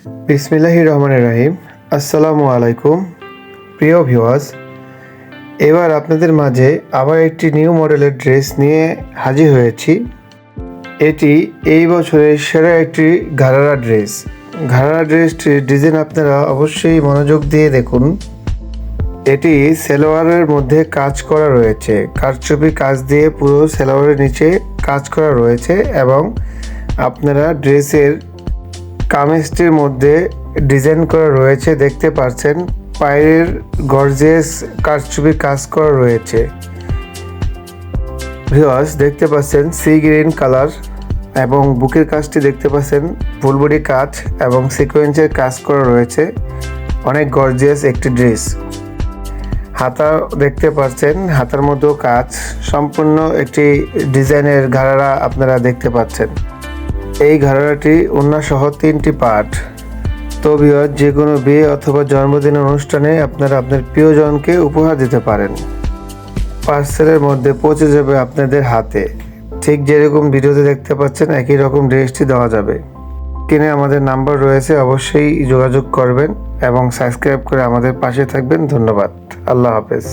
বিসমিল্লাহির রহমানির রহিম। আসসালামু আলাইকুম প্রিয় ভিউয়ার্স, এবার আপনাদের মাঝে আবার একটি নিউ মডেলের ড্রেস নিয়ে হাজির হয়েছি। এটি এই বছরের সেরা একটি ঘাড়ারা ড্রেস। ঘাড়ারা ড্রেসটির ডিজাইন আপনারা অবশ্যই মনোযোগ দিয়ে দেখুন। এটি সালোয়ারের মধ্যে কাজ করা রয়েছে, কারচুপি কাজ দিয়ে পুরো সালোয়ারের নিচে কাজ করা রয়েছে এবং আপনারা ড্রেসের কামিজটির মধ্যে ডিজাইন করা রয়েছে, দেখতে পাচ্ছেন পায়ের গর্জিয়াস কারচুপি কাজ করা রয়েছে। ভিউয়ার্স, দেখতে পাচ্ছেন সি গ্রিন কালার এবং বুকের কাজটি দেখতে পাচ্ছেন ফুল বডি কাজ এবং সিকোয়েন্সের কাজ করা রয়েছে। অনেক গর্জিয়াস একটি ড্রেস। হাতা দেখতে পাচ্ছেন, হাতার মধ্যেও কাজ, সম্পূর্ণ একটি ডিজাইনের ঘাড়ারা আপনারা দেখতে পাচ্ছেন। এই ঘাড়ারাটি ওড়না সহ 3টি পার্ট। তো ভিউয়ার্স, যে কোনো বিয়ে অথবা জন্মদিনের অনুষ্ঠানে আপনারা আপনার প্রিয়জনকে উপহার দিতে পারেন। পার্সেলের মধ্যে পৌঁছে যাবে আপনাদের হাতে। ঠিক যেরকম ভিডিওতে দেখতে পাচ্ছেন একই রকম ড্রেসটি দেওয়া যাবে। স্ক্রিনে আমাদের নাম্বার রয়েছে, অবশ্যই যোগাযোগ করবেন এবং সাবস্ক্রাইব করে আমাদের পাশে থাকবেন। ধন্যবাদ। আল্লাহ হাফেজ।